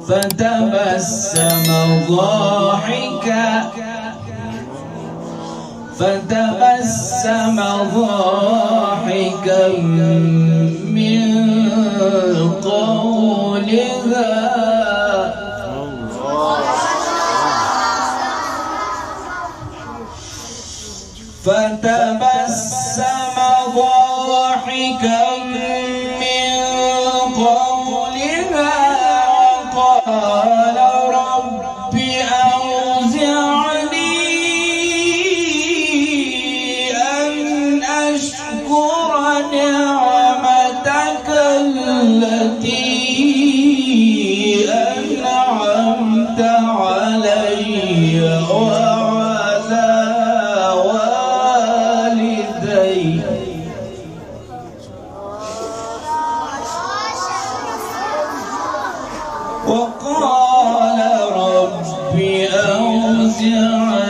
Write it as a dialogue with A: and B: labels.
A: فتبسم ضاحكا من قولها فتبسم ضاحكا من قولها وقال رب أوزعني أن أشكر نعمتك التي أنعمت علي وعلى والدي وقال رب أوزعني